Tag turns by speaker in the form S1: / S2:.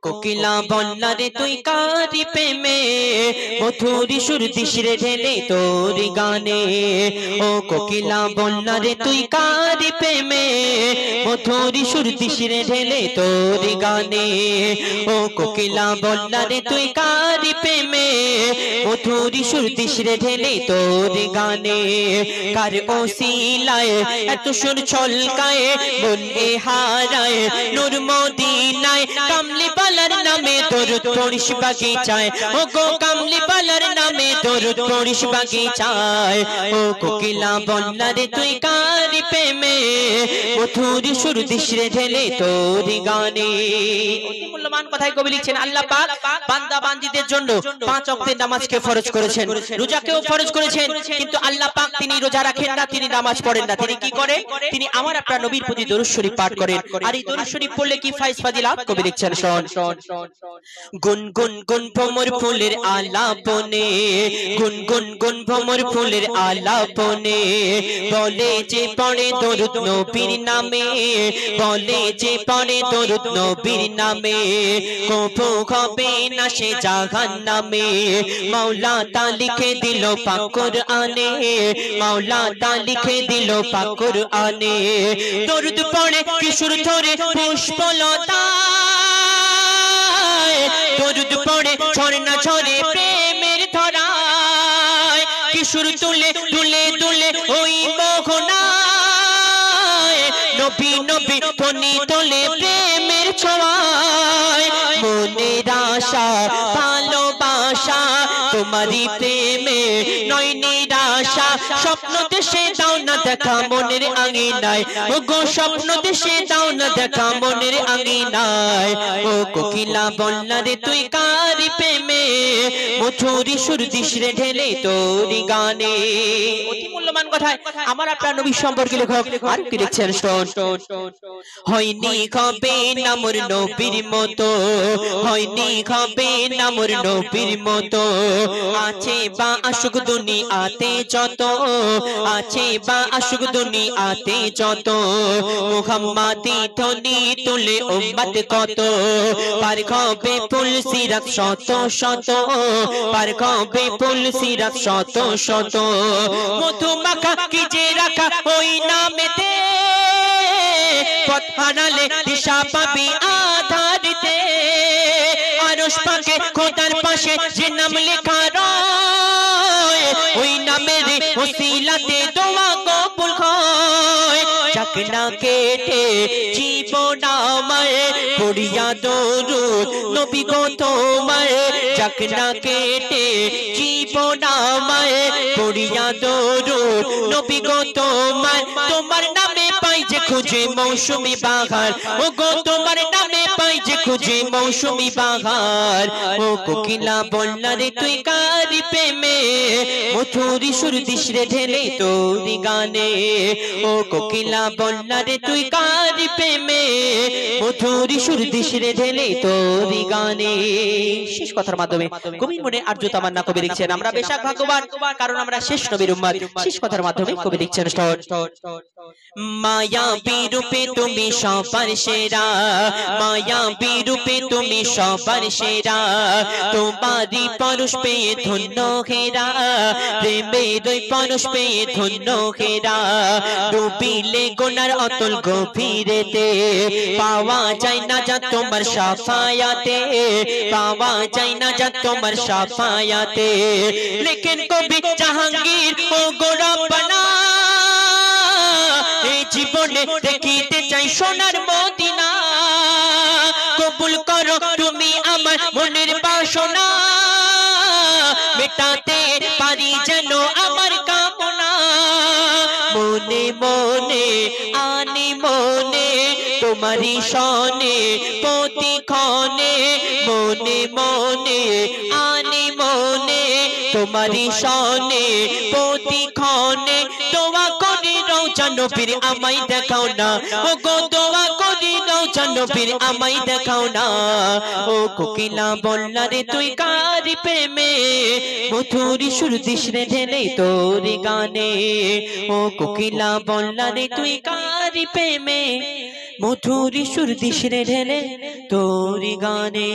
S1: কোকিলা বন্যা রে তুই কারি প্রেমে মধুরি সুর দিস রে ঢেলে তোর গানে ও কোকিলা বন্যা রে তুই কারি প্রেমে মধুরি সুর দিস রে ঢেলে তোর গানে ও কোকিলা বন্যা রে তুই কারি প্রেমে মধুরি সুর দিস রে ঢেলে তোর গানে কার ওসিলায় এত সুর ছলকায় মন এ হারায় নূর মদিনায় কামলি বালার নামে দরুদ পড়িস বাগিচায় ও গো কামলি বালার নামে দরুদ পড়িস বাগিচায় ও কোকিলা বন্যা রে তুই কারি প্রেমে মধুরি সুর দিস রে ঢেলে তোর গানে। অতি মূল্যবান কথাই কবি লিখছেন আল্লাহ পাক বান্দা বান্দীদের জন্য 5 ওয়াক্তের নামাজকে ফরজ করেছেন, রোজাকেও ফরজ করেছেন, কিন্তু আল্লাহ পাক তিনি রোজা রাখেন না, তিনি নামাজ পড়েন না। তিনি কি করেন? তিনি আমার আপনার নবীর প্রতি দরুদ শরীফ পাঠ করেন। আর এই দরুদ শরীফ পড়লে কি ফায়েজ ফাজিলাত কবি লিখছেন শোন। গুন গুন গুন ভ্রমর ফুলের আলাপনে, গুন গুন গুন ভ্রমর ফুলের আলাপনে, বলে যে পড়ে দরুদ নবীর নামে, বলে যে পড়ে দরুদ নবীর নামে, কবু হবে না সে জাহান্নামে। মাওলা তা লিখে দিল পাক কুরআনে, মাওলা তা লিখে দিল পাক কুরআনে। দরুদ পড়ে কিশোর ধরে পুষ্পলতা, দরুদ পড়ে ঝরনা ঝরে প্রেমের ধরায়, কিশোর তুলে তুলে তুলে ওই মোহনায়, নবী নবী ফনি তোলে প্রেমের ছোঁয়ায়। মনের আশা ভালোবাসা তোমারই প্রেমে নয় নিরাশা, স্বপ্ন দেশে দাও না দেখা মনের আঙিনায়, ও গো স্বপ্ন দেশে দাও না দেখা মনের আঙিনায়। ও কোকিলা বন্যা রে তুই কারি প্রেমে মধুরি সুর দিস রে ঢেলে তোর গানে। অতি মূল্যবান কথায় আমার আপনার নবী সম্পর্কে লেখক আর কি লিখছেন শোন। হয়নি হবে না মোর নবীর মতো, হয়নি হবে না মোর নবীর মতো, আছে বা আশুক দুনিয়াতে যত, আছে বা আশুক দুনিয়াতে যত, মুহাম্মাদি ধ্বনি তুলে উম্মত কত, পার হবে পুল সিরাত শত শত, পার হবে পুল সিরাত শত শত। মধু মাখা কি যে রাখা ওই নামেতে, পথ হারালে দিশা পাবি আধারিতে। আরশ পাকে খোদার পাশে যে নাম লেখা রয়, ওই নামের ওসিলাতে দোয়া কবুল হয়। যাক না কেটে জীবন আমায় পড়িয়া দরুদ নবী গো তোমায়, যাক না কেটে জীবন আমায় পড়িয়া দরুদ নবী গো তোমায়। তোমার নামে পাই যে খুঁজে মৌসুমি বাহার, ও গো তোমার নামে পাই যে খুঁজে মৌসুমি বাহার। ও কোকিলা বন্যা রে তুই কারি প্রেমে মধুরি সুর দিস রে ঢেলে তোর গানে, ও কোকিলা বন্যা রে তুই কারি প্রেমে মধুরি সুর দিস রে ঢেলে তোর গানে। শেষ কথার মাধ্যমে কবির মনে আরজু তামান্না কবি লিখছেন আমরা বেশাক ভাগ্যবান, কারণ আমরা শেষ নবীর উম্মত। শেষ কথার মাধ্যমে কবি লিখছেন মায়াবী রূপে তুমি সবার সেরা, মায়াবী রূপে তুমি সবার সেরা, তোমারই পরশ পেয়ে ধন্য হেরা, প্রেমের ওই পরশ পেয়ে ধন্য হেরা। ডুবিলে গোনার অতল গভীরেতে পাওয়া যায় না যা তোমার সাফায়াতে, পাওয়া যায় না যা তোমার সাফায়াতে। লেখেন কবি জাহাঙ্গীর ও গো রব্বানা, এই জীবনে দেখিতে চাই সোনার মদিনা। কবুল করো তুমি আমার মনের বাসনা, মেটাতে পারি যেন আমার কামনা। মনে মনে আনি মনে তোমারি সনে প্রতিক্ষণে, মনে মনে আনি মনে তোমারি সনে প্রতিক্ষণে। দোয়া করি রওজা নবীর আমায় দেখাও না, ও গো দোয়া করি রওজা নবীর আমায় দেখাও না। ও কোকিলা বন্যা রে তুই কারি প্রেমে মধুরি সুর দিস রে ঢেলে তোর গানে, ও কোকিলা বন্যা রে তুই কারি প্রেমে মধুর সুর দিশরে ঢেলে তোর গানে।